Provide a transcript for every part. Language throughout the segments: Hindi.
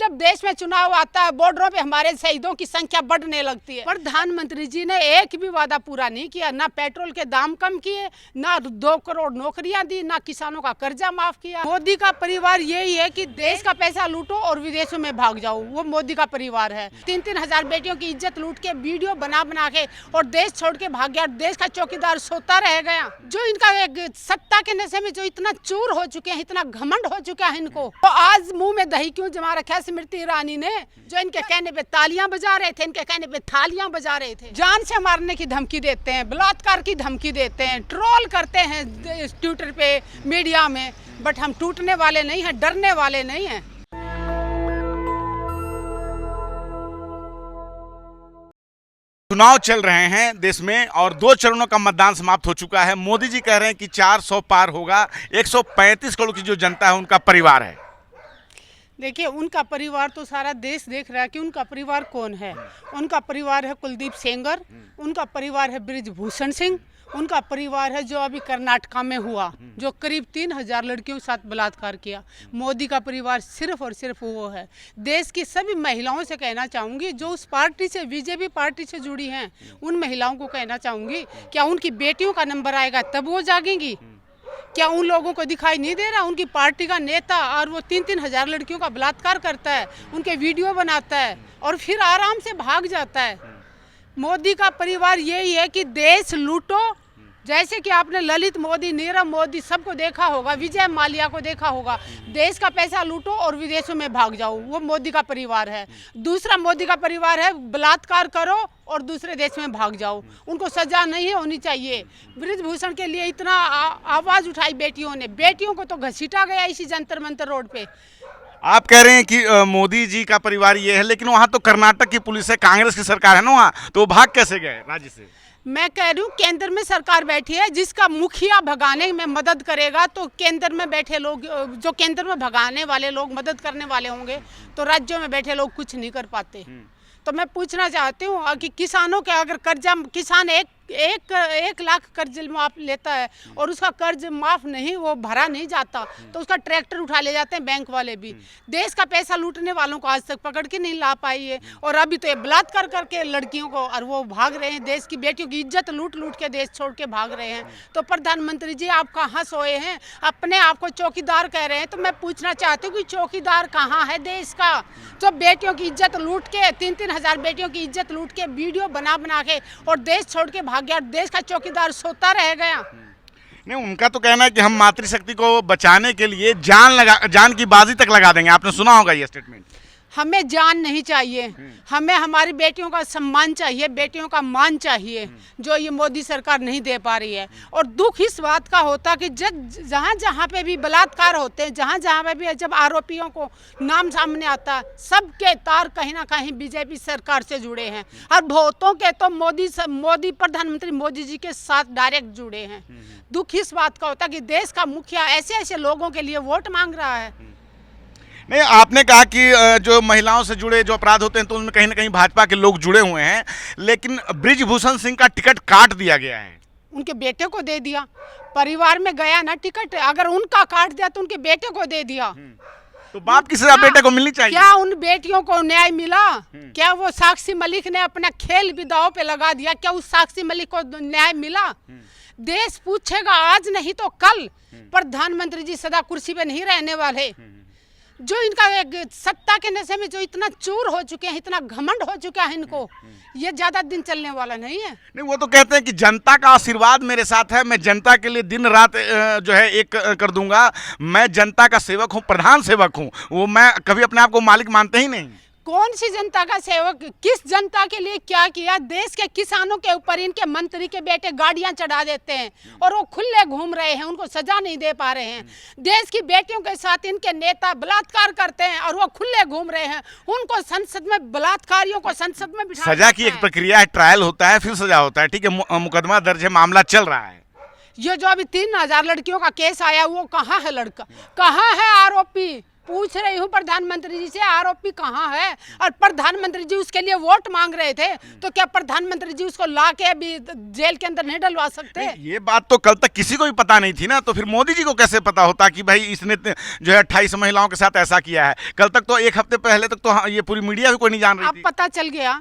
जब देश में चुनाव आता है बॉर्डरों पे हमारे शहीदों की संख्या बढ़ने लगती है। प्रधानमंत्री जी ने एक भी वादा पूरा नहीं किया, ना पेट्रोल के दाम कम किए, ना 2 करोड़ नौकरियां दी, ना किसानों का कर्जा माफ किया। मोदी का परिवार यही है कि देश का पैसा लूटो और विदेशों में भाग जाओ, वो मोदी का परिवार है। 3-3 हजार बेटियों की इज्जत लूट के वीडियो बना के और देश छोड़ के भाग गया, देश का चौकीदार सोता रह गया। जो इनका एक सत्ता के नशे में जो इतना चूर हो चुके हैं, इतना घमंड हो चुका है इनको, तो आज मुंह में दही क्यों जमा रखा है स्मृति ईरानी ने, जो इनके कहने पे तालियां बजा रहे थे, इनके कहने पे थालियां बजा रहे थे। जान से मारने की धमकी देते हैं, बलात्कार की धमकी देते हैं, ट्रोल करते हैं ट्विटर पे, मीडिया में, बट हम टूटने वाले नहीं हैं, डरने वाले नहीं हैं। चुनाव चल रहे हैं देश में और 2 चरणों का मतदान समाप्त हो चुका है। मोदी जी कह रहे हैं कि 400 पार होगा। 135 करोड़ की जो जनता है उनका परिवार है। देखिए, उनका परिवार तो सारा देश देख रहा है कि उनका परिवार कौन है। उनका परिवार है कुलदीप सेंगर, उनका परिवार है बृजभूषण सिंह, उनका परिवार है जो अभी कर्नाटका में हुआ, जो करीब 3000 लड़कियों के साथ बलात्कार किया। मोदी का परिवार सिर्फ और सिर्फ वो है। देश की सभी महिलाओं से कहना चाहूँगी जो उस पार्टी से, बीजेपी पार्टी से जुड़ी हैं, उन महिलाओं को कहना चाहूँगी, क्या उनकी बेटियों का नंबर आएगा तब वो जागेंगी? क्या उन लोगों को दिखाई नहीं दे रहा उनकी पार्टी का नेता और वो 3-3 हजार लड़कियों का बलात्कार करता है, उनके वीडियो बनाता है और फिर आराम से भाग जाता है। मोदी का परिवार यही है कि देश लूटो, जैसे कि आपने ललित मोदी, नीरव मोदी सबको देखा होगा, विजय माल्या को देखा होगा, देश का पैसा लूटो और विदेशों में भाग जाओ, वो मोदी का परिवार है। दूसरा मोदी का परिवार है बलात्कार करो और दूसरे देश में भाग जाओ, उनको सजा नहीं होनी चाहिए। बृजभूषण के लिए इतना आवाज़ उठाई बेटियों ने, बेटियों को तो घसीटा गया इसी जंतर मंतर रोड पे। आप कह रहे हैं कि मोदी जी का परिवार ये है, लेकिन वहाँ तो कर्नाटक की पुलिस है, कांग्रेस की सरकार है ना वहाँ, तो वो भाग कैसे गए राज्य से? मैं कह रही हूँ केंद्र में सरकार बैठी है, जिसका मुखिया भगाने में मदद करेगा तो केंद्र में बैठे लोग, जो केंद्र में भगाने वाले लोग मदद करने वाले होंगे तो राज्यों में बैठे लोग कुछ नहीं कर पाते। तो मैं पूछना चाहती हूँ कि किसानों के अगर कर्जा, किसान एक लाख कर्ज माफ लेता है और उसका कर्ज माफ नहीं, वो भरा नहीं जाता, तो उसका ट्रैक्टर उठा ले जाते हैं बैंक वाले भी। देश का पैसा लूटने वालों को आज तक पकड़ के नहीं ला पाई है, और अभी तो ये बलात्कार करके लड़कियों को, और वो भाग रहे हैं, देश की बेटियों की इज्जत लूट लूट के देश छोड़ के भाग रहे हैं। तो प्रधानमंत्री जी आप कहाँ सोए हैं? अपने आप को चौकीदार कह रहे हैं, तो मैं पूछना चाहती हूँ कि चौकीदार कहाँ है देश का, जो बेटियों की इज्जत लूट के, 3-3 हजार बेटियों की इज्जत लूट के वीडियो बना के और देश छोड़ के भाग गया, देश का चौकीदार सोता रह गया। नहीं, उनका तो कहना है कि हम मातृशक्ति को बचाने के लिए जान की बाजी तक लगा देंगे। आपने सुना होगा ये स्टेटमेंट। हमें जान नहीं चाहिए, हमें हमारी बेटियों का सम्मान चाहिए, बेटियों का मान चाहिए, जो ये मोदी सरकार नहीं दे पा रही है। और दुख इस बात का होता कि जहाँ जहाँ पे भी बलात्कार होते हैं, जहाँ जहाँ पे भी जब आरोपियों को नाम सामने आता, सबके तार कहीं ना कहीं बीजेपी सरकार से जुड़े हैं, और बहुतों के तो मोदी प्रधानमंत्री मोदी जी के साथ डायरेक्ट जुड़े हैं। दुख इस बात का होता कि देश का मुखिया ऐसे ऐसे लोगों के लिए वोट मांग रहा है। नहीं, आपने कहा कि जो महिलाओं से जुड़े जो अपराध होते हैं तो उनमें कहीं ना कहीं भाजपा के लोग जुड़े हुए हैं, लेकिन बृजभूषण सिंह का टिकट काट दिया गया है। उनके बेटे को दे दिया, परिवार में गया ना टिकट, अगर उनका काट दिया तो उनके बेटे को दे दिया। तो बाप की सजा बेटे को मिलनी चाहिए। क्या उन बेटियों को न्याय मिला? क्या वो साक्षी मलिक ने अपना खेल भी दांव पे लगा दिया? क्या उस साक्षी मलिक को न्याय मिला? देश पूछेगा आज नहीं तो कल। प्रधानमंत्री जी सदा कुर्सी पे नहीं रहने वाले। जो इनका एक सत्ता के नशे में जो इतना चूर हो चुके हैं, इतना घमंड हो चुका है इनको, ये ज्यादा दिन चलने वाला नहीं है। नहीं, वो तो कहते हैं कि जनता का आशीर्वाद मेरे साथ है, मैं जनता के लिए दिन रात जो है एक कर दूंगा, मैं जनता का सेवक हूँ, प्रधान सेवक हूँ। वो मैं कभी अपने आप को मालिक मानते ही नहीं। कौन सी जनता का सेवक? किस जनता के लिए क्या किया? देश के किसानों के ऊपर इनके मंत्री के बेटे गाड़ियां चढ़ा देते हैं और वो खुले घूम रहे हैं, उनको सजा नहीं दे पा रहे हैं। देश की बेटियों के साथ इनके नेता बलात्कार करते हैं और वो खुले घूम रहे हैं, उनको संसद में, बलात्कारियों को संसद में बिठा। सजा की एक प्रक्रिया है, ट्रायल होता है, फिर सजा होता है। ठीक है, मुकदमा दर्ज है, मामला चल रहा है। ये जो अभी 3000 लड़कियों का केस आया, वो कहाँ है लड़का, कहाँ है आरोपी? पूछ रही हूँ प्रधानमंत्री जी से, आरोपी कहाँ है? और प्रधानमंत्री जी उसके लिए वोट मांग रहे थे, तो क्या प्रधानमंत्री जी उसको ला के अभी जेल के अंदर नहीं डलवा सकते? ये बात तो कल तक किसी को भी पता नहीं थी ना, तो फिर मोदी जी को कैसे पता होता कि भाई इसने जो है 28 महिलाओं के साथ ऐसा किया है? कल तक तो, एक हफ्ते पहले तक तो ये पूरी मीडिया भी कोई नहीं जान रही अब थी। पता चल गया।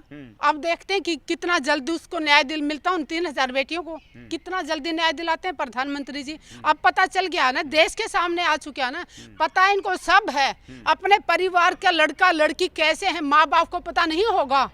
अब देखते हैं कि कितना जल्दी उसको न्याय दिल मिलता है, उन 3000 बेटियों को कितना जल्दी न्याय दिलाते हैं प्रधानमंत्री जी। अब पता चल गया ना, देश के सामने आ चुका ना, पता इनको सब है। अपने परिवार का लड़का लड़की कैसे हैं, माँ बाप को पता नहीं होगा।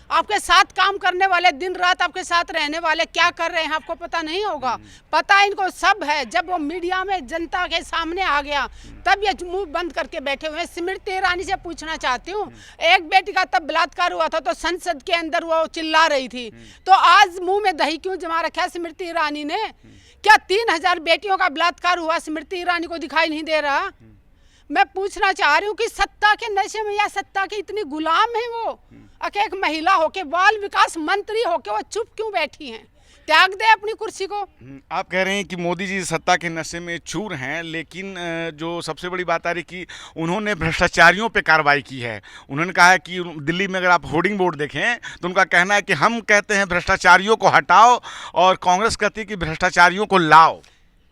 आपके साथ काम करने वाले, दिन रात आपके साथ रहने वाले क्या कर रहे हैं आपको पता नहीं होगा। पता इनको सब है। जब वो मीडिया में जनता के सामने आ गया तब ये मुंह बंद करके बैठे हुए हैं। स्मृति ईरानी से पूछना चाहती हूँ, एक बेटी का तब बलात्कार हुआ था तो संसद के अंदर वो चिल्ला रही थी, तो आज मुंह में दही क्यों जमा रखा है स्मृति ईरानी ने? क्या 3000 बेटियों का बलात्कार हुआ स्मृति ईरानी को दिखाई नहीं दे रहा? मैं पूछना चाह रही हूँ कि सत्ता के नशे में या सत्ता के इतनी गुलाम है वो? एक महिला होके, बाल विकास मंत्री होके वो चुप क्यों बैठी हैं? त्याग दे अपनी कुर्सी को। आप कह रहे हैं कि मोदी जी सत्ता के नशे में चूर हैं, लेकिन जो सबसे बड़ी बात आ रही कि उन्होंने भ्रष्टाचारियों पे कार्रवाई की है। उन्होंने कहा है कि दिल्ली में अगर आप होर्डिंग बोर्ड देखें तो उनका कहना है कि हम कहते हैं भ्रष्टाचारियों को हटाओ और कांग्रेस कहती है कि भ्रष्टाचारियों को लाओ।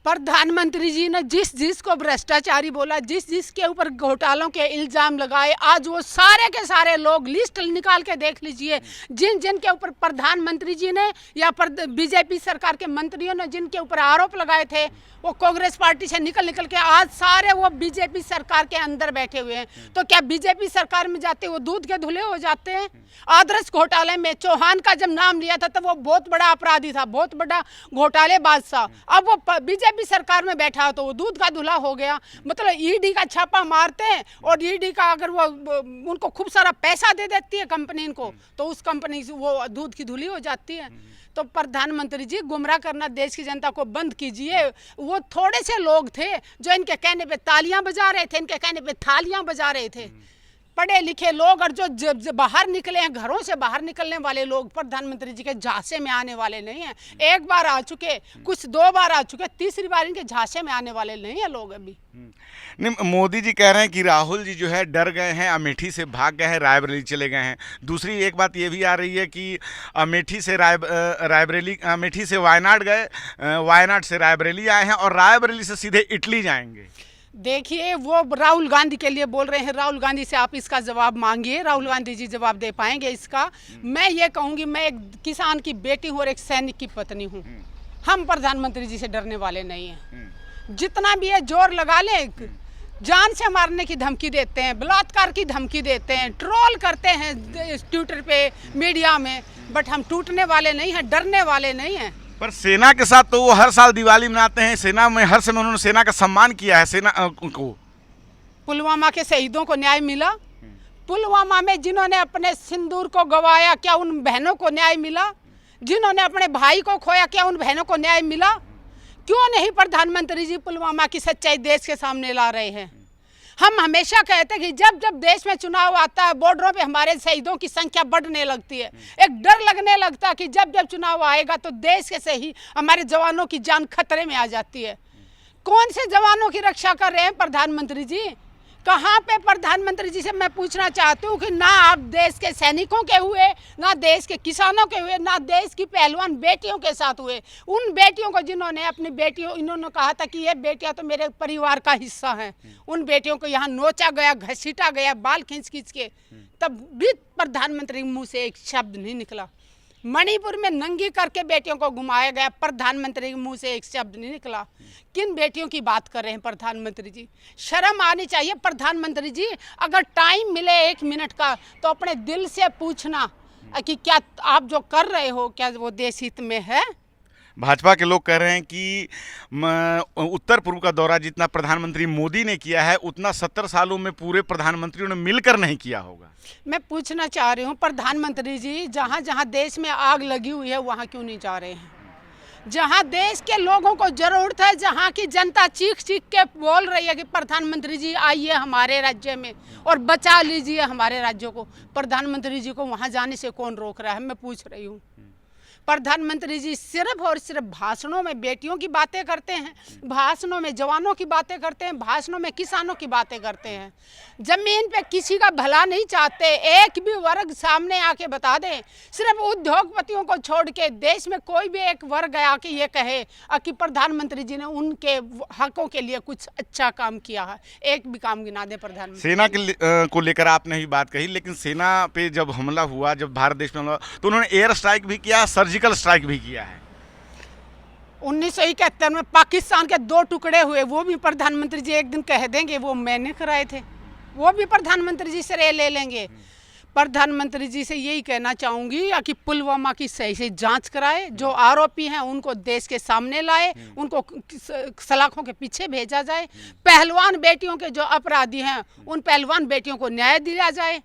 प्रधानमंत्री जी ने जिस जिस को भ्रष्टाचारी बोला, जिस जिसके ऊपर घोटालों के इल्जाम लगाए, आज वो सारे के सारे लोग लिस्ट निकाल के देख लीजिए, जिन जिन के ऊपर प्रधानमंत्री जी ने या बीजेपी सरकार के मंत्रियों ने जिनके ऊपर आरोप लगाए थे, वो कांग्रेस पार्टी से निकल निकल के आज सारे वो बीजेपी सरकार के अंदर बैठे हुए हैं। तो क्या बीजेपी सरकार में जाते वो दूध के धुले हो जाते हैं? आदर्श घोटाले में चौहान का जब नाम लिया था तब वो बहुत बड़ा अपराधी था, बहुत बड़ा घोटालेबाज था। अब वो बीजेपी सरकार में बैठा तो वो दूध का धुला हो गया। मतलब ईडी का छापा मारते हैं और ईडी का अगर वो उनको खूब सारा पैसा दे देती है कंपनी इनको, तो उस कंपनी से वो दूध की धुली हो जाती है। तो प्रधानमंत्री जी, गुमराह करना देश की जनता को बंद कीजिए। वो थोड़े से लोग थे जो इनके कहने पे तालियां बजा रहे थे, इनके कहने पे थालियां बजा रहे थे। पढ़े लिखे लोग और जो बाहर निकले हैं, घरों से बाहर निकलने वाले लोग प्रधानमंत्री जी के झांसे में आने वाले नहीं हैं। एक बार आ चुके, कुछ 2 बार आ चुके, तीसरी बार इनके झांसे में आने वाले नहीं है लोग अभी। नहीं, मोदी जी कह रहे हैं कि राहुल जी जो है डर गए हैं, अमेठी से भाग गए हैं, रायबरेली चले गए हैं। दूसरी एक बात ये भी आ रही है कि अमेठी से रायबरेली, अमेठी से वायनाड गए, वायनाड से रायबरेली आए हैं और रायबरेली से सीधे इटली जाएंगे। देखिए, वो राहुल गांधी के लिए बोल रहे हैं। राहुल गांधी से आप इसका जवाब मांगिए, राहुल गांधी जी जवाब दे पाएंगे इसका। मैं ये कहूँगी, मैं एक किसान की बेटी हूँ और एक सैनिक की पत्नी हूँ। हम प्रधानमंत्री जी से डरने वाले नहीं हैं। जितना भी है जोर लगा ले, जान से मारने की धमकी देते हैं, बलात्कार की धमकी देते हैं, ट्रोल करते हैं ट्विटर पे, मीडिया में, बट हम टूटने वाले नहीं हैं, डरने वाले नहीं हैं। पर सेना के साथ तो वो हर साल दिवाली मनाते हैं। सेना में हर समय उन्होंने सेना का सम्मान किया है। सेना को पुलवामा के शहीदों को न्याय मिला? पुलवामा में जिन्होंने अपने सिंदूर को गवाया, क्या उन बहनों को न्याय मिला? जिन्होंने अपने भाई को खोया, क्या उन बहनों को न्याय मिला? क्यों नहीं प्रधानमंत्री जी पुलवामा की सच्चाई देश के सामने ला रहे हैं? हम हमेशा कहते हैं कि जब जब देश में चुनाव आता है, बॉर्डरों पे हमारे शहीदों की संख्या बढ़ने लगती है। एक डर लगने लगता है कि जब जब चुनाव आएगा तो देश के से ही हमारे जवानों की जान खतरे में आ जाती है। कौन से जवानों की रक्षा कर रहे हैं प्रधानमंत्री जी? कहाँ पे प्रधानमंत्री जी से मैं पूछना चाहती हूँ कि ना आप देश के सैनिकों के हुए, ना देश के किसानों के हुए, ना देश की पहलवान बेटियों के साथ हुए। उन बेटियों को जिन्होंने अपनी बेटियों, इन्होंने कहा था कि ये बेटियां तो मेरे परिवार का हिस्सा हैं, उन बेटियों को यहाँ नोचा गया, घसीटा गया, बाल खींच खींच के, तब भी प्रधानमंत्री के मुँह से एक शब्द नहीं निकला। मणिपुर में नंगी करके बेटियों को घुमाया गया, प्रधानमंत्री के मुंह से एक शब्द नहीं निकला। किन बेटियों की बात कर रहे हैं प्रधानमंत्री जी? शर्म आनी चाहिए प्रधानमंत्री जी। अगर टाइम मिले 1 मिनट का तो अपने दिल से पूछना कि क्या आप जो कर रहे हो क्या वो देश हित में है? भाजपा के लोग कह रहे हैं कि उत्तर पूर्व का दौरा जितना प्रधानमंत्री मोदी ने किया है उतना 70 सालों में पूरे प्रधानमंत्रियों ने मिलकर नहीं किया होगा। मैं पूछना चाह रही हूँ प्रधानमंत्री जी, जहाँ जहाँ देश में आग लगी हुई है वहाँ क्यों नहीं जा रहे हैं? जहाँ देश के लोगों को जरूरत है, जहाँ की जनता चीख चीख के बोल रही है कि प्रधानमंत्री जी आइए हमारे राज्य में और बचा लीजिए हमारे राज्यों को, प्रधानमंत्री जी को वहाँ जाने से कौन रोक रहा है? मैं पूछ रही हूँ। प्रधानमंत्री जी सिर्फ और सिर्फ भाषणों में बेटियों की बातें करते हैं, भाषणों में जवानों की बातें करते हैं, भाषणों में किसानों की बातें करते हैं। जमीन पे किसी का भला नहीं चाहते। एक भी वर्ग सामने आके बता दें, सिर्फ उद्योगपतियों को छोड़ के देश में कोई भी एक वर्ग आके ये कहे कि प्रधानमंत्री जी ने उनके हकों के लिए कुछ अच्छा काम किया है। एक भी काम गिना दे प्रधानमंत्री। सेना के को लेकर आपने भी बात कही, लेकिन सेना पे जब हमला हुआ, जब भारत देश में हमला, तो उन्होंने एयर स्ट्राइक भी किया, सर्जिकल स्ट्राइक भी किया है। 1971 में पाकिस्तान के 2 टुकड़े हुए, वो भी प्रधानमंत्री जी एक दिन कह देंगे वो मैंने कराए थे, वो भी प्रधानमंत्री जी से ले लेंगे। प्रधानमंत्री जी से यही कहना चाहूँगी कि पुलवामा की सही से जांच कराए, जो आरोपी हैं उनको देश के सामने लाए, उनको सलाखों के पीछे भेजा जाए। पहलवान बेटियों के जो अपराधी हैं उन पहलवान बेटियों को न्याय दिया जाए।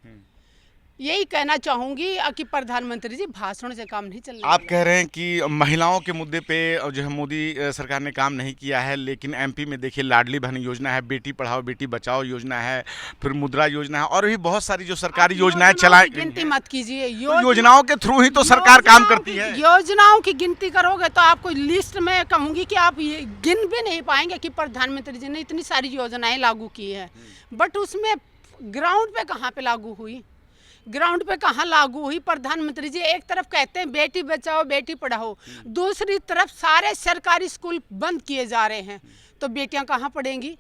यही कहना चाहूँगी कि प्रधानमंत्री जी भाषण से काम नहीं चल रहा। आप कह रहे हैं कि महिलाओं के मुद्दे पे जो है मोदी सरकार ने काम नहीं किया है, लेकिन एमपी में देखिए लाडली बहन योजना है, बेटी पढ़ाओ बेटी बचाओ योजना है, फिर मुद्रा योजना है, और भी बहुत सारी जो सरकारी योजनाएं चलाई। गिनती मत कीजिए, योजनाओं के थ्रू ही तो सरकार काम करती है। योजनाओं की गिनती करोगे तो आपको लिस्ट में कहूँगी कि आप ये गिन भी नहीं पाएंगे कि प्रधानमंत्री जी ने इतनी सारी योजनाएं लागू की है, बट उसमें ग्राउंड पे कहाँ पे लागू हुई, ग्राउंड पे कहाँ लागू हुई। प्रधानमंत्री जी एक तरफ कहते हैं बेटी बचाओ बेटी पढ़ाओ, दूसरी तरफ सारे सरकारी स्कूल बंद किए जा रहे हैं, तो बेटियां कहाँ पढ़ेंगी।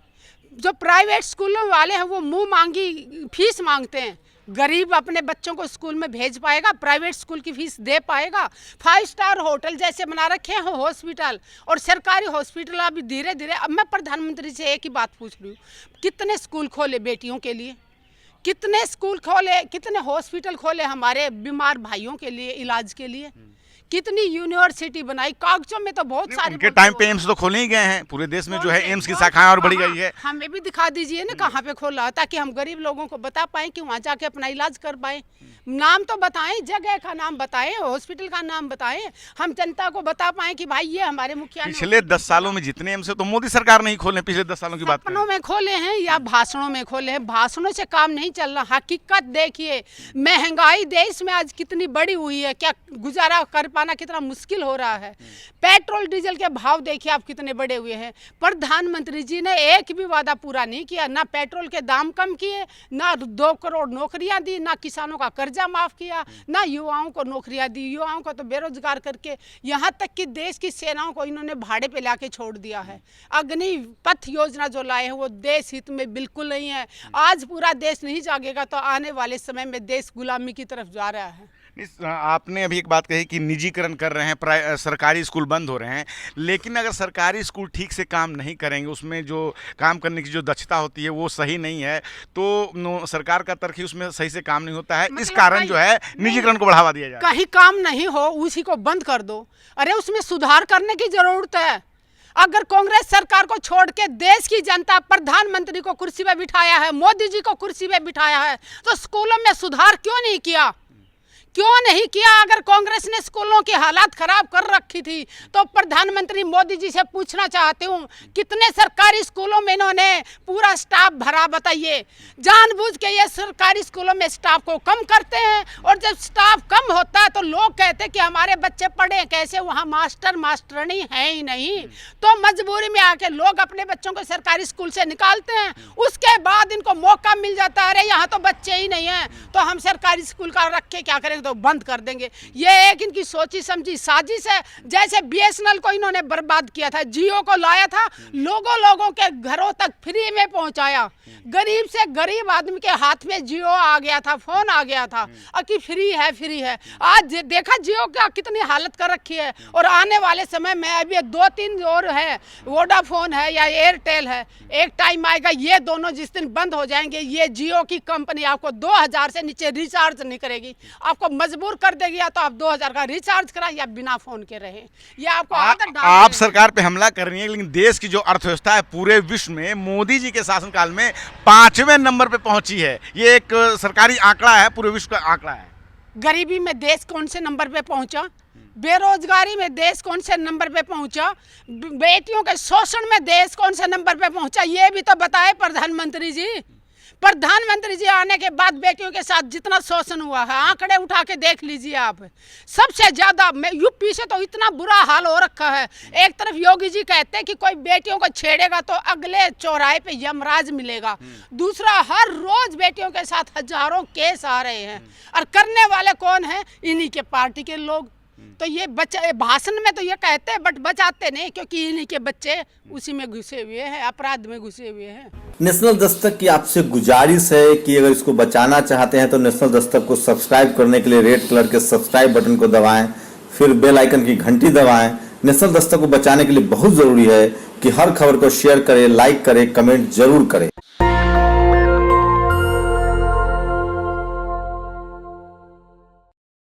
जो प्राइवेट स्कूलों वाले हैं वो मुंह मांगी फीस मांगते हैं। गरीब अपने बच्चों को स्कूल में भेज पाएगा, प्राइवेट स्कूल की फीस दे पाएगा। 5 स्टार होटल जैसे बना रखे हैं हॉस्पिटल, और सरकारी हॉस्पिटल अभी धीरे धीरे। अब मैं प्रधानमंत्री से एक ही बात पूछ रही हूँ, कितने स्कूल खोले बेटियों के लिए, कितने स्कूल खोले, कितने हॉस्पिटल खोले हमारे बीमार भाइयों के लिए इलाज के लिए, कितनी यूनिवर्सिटी बनाई। कागजों में तो बहुत सारे, उनके टाइम पे एम्स तो खोले ही गए हैं, पूरे देश में जो है एम्स की शाखाएं और बढ़ी गई है। हमें भी दिखा दीजिए ना कहाँ पे खोला, ताकि हम गरीब लोगों को बता पाएं कि वहाँ जाके अपना इलाज कर पाएं। नाम तो बताएं, जगह का नाम बताएं, हॉस्पिटल का नाम बताएं, हम जनता को बता पाएं कि भाई ये हमारे मुखिया ने। पिछले 10 सालों में जितने एम्स तो मोदी सरकार नहीं खोले, पिछले 10 सालों की बात सपनों में खोले हैं या भाषणों में खोले हैं। भाषणों से काम नहीं चल रहा। हकीकत देखिए, महंगाई देश में आज कितनी बड़ी हुई है, क्या गुजारा कर पाना कितना मुश्किल हो रहा है। पेट्रोल डीजल के भाव देखिए आप कितने बढ़े हुए हैं। प्रधानमंत्री जी ने एक भी वादा पूरा नहीं किया, ना पेट्रोल के दाम कम किए, ना 2 करोड़ नौकरियां दी, ना किसानों का कर्जा माफ किया, ना युवाओं को नौकरियां दी। युवाओं को तो बेरोजगार करके, यहाँ तक कि देश की सेनाओं को इन्होंने भाड़े पे लाके छोड़ दिया है। अग्निपथ योजना जो लाए हैं वो देश हित में बिल्कुल नहीं है। आज पूरा देश नहीं जागेगा तो आने वाले समय में देश गुलामी की तरफ जा रहा है। आपने अभी एक बात कही कि निजीकरण कर रहे हैं, सरकारी स्कूल बंद हो रहे हैं, लेकिन अगर सरकारी स्कूल ठीक से काम नहीं करेंगे, उसमें जो काम करने की जो दक्षता होती है वो सही नहीं है, तो सरकार का तर्क ही उसमें सही से काम नहीं होता है। इस कारण जो है निजीकरण को बढ़ावा दिया जाए। कहीं काम नहीं हो उसी को बंद कर दो। अरे उसमें सुधार करने की जरूरत है। अगर कांग्रेस सरकार को छोड़ के देश की जनता प्रधानमंत्री को कुर्सी पे बिठाया है, मोदी जी को कुर्सी पे बिठाया है, तो स्कूलों में सुधार क्यों नहीं किया, क्यों नहीं किया। अगर कांग्रेस ने स्कूलों की हालात खराब कर रखी थी तो प्रधानमंत्री मोदी जी से पूछना चाहती हूँ, कितने सरकारी स्कूलों में इन्होंने पूरा स्टाफ भरा, बताइए। जानबूझ के ये सरकारी स्कूलों में स्टाफ को कम करते हैं, और जब स्टाफ कम होता है तो लोग कहते हैं कि हमारे बच्चे पढ़े कैसे, वहाँ मास्टर मास्टरनी है ही नहीं, तो मजबूरी में आके लोग अपने बच्चों को सरकारी स्कूल से निकालते हैं। उसके बाद इनको मौका मिल जाता है, अरे यहाँ तो बच्चे ही नहीं हैं, तो हम सरकारी स्कूल का रख के क्या करेंगे, तो बंद कर देंगे। ये एक इनकी सोची समझी साजिश है। जैसे BSNL को इन्होंने बर्बाद किया था, जियो को लाया था, लोगों के घरों तक फ्री में पहुंचाया, गरीब से गरीब आदमी के हाथ में जियो आ गया था, फोन आ गया था कि फ्री है। आज देखा जियो का कितनी हालत कर रखी है। और आने वाले समय में अभी 2-3 और है, वोडाफोन है या एयरटेल है, एक टाइम आएगा ये दोनों जिस दिन बंद हो जाएंगे, ये जियो की कंपनी आपको 2000 से नीचे रिचार्ज नहीं करेगी, आपको मजबूर कर देगी। या तो आप 2000 का रिचार्ज कराएं या बिना फोन के रहें, ये आपको आदत डाल। आप सरकार पे हमला कर रही है, लेकिन देश की जो अर्थव्यवस्था है पूरे विश्व में मोदी जी के शासनकाल में 5वें नंबर पे पहुंची है। ये एक सरकारी आंकड़ा है, पूरे विश्व का आंकड़ा है। गरीबी में देश कौन से नंबर पे पहुंचा, बेरोजगारी में देश कौन से नंबर पे पहुंचा, बेटियों के शोषण में देश कौन से नंबर पे पहुंचा, ये भी तो बताए प्रधानमंत्री जी। प्रधानमंत्री जी आने के बाद बेटियों के साथ जितना शोषण हुआ है, आंकड़े उठा के देख लीजिए आप। सबसे ज्यादा यूपी से तो इतना बुरा हाल हो रखा है। एक तरफ योगी जी कहते हैं कि कोई बेटियों को छेड़ेगा तो अगले चौराहे पे यमराज मिलेगा, दूसरा हर रोज बेटियों के साथ हजारों केस आ रहे हैं, और करने वाले कौन है? इन्हीं के पार्टी के लोग। तो ये बच्चे भाषण में तो ये कहते हैं बट बचाते नहीं, क्योंकि इन्हीं के बच्चे उसी में घुसे हुए हैं, अपराध में घुसे हुए हैं। नेशनल दस्तक की आपसे गुजारिश है कि अगर इसको बचाना चाहते हैं तो नेशनल दस्तक को सब्सक्राइब करने के लिए रेड कलर के सब्सक्राइब बटन को दबाएं, फिर बेल आइकन की घंटी दबाएं। नेशनल दस्तक को बचाने के लिए बहुत जरूरी है कि हर खबर को शेयर करें, लाइक करें, कमेंट जरूर करें।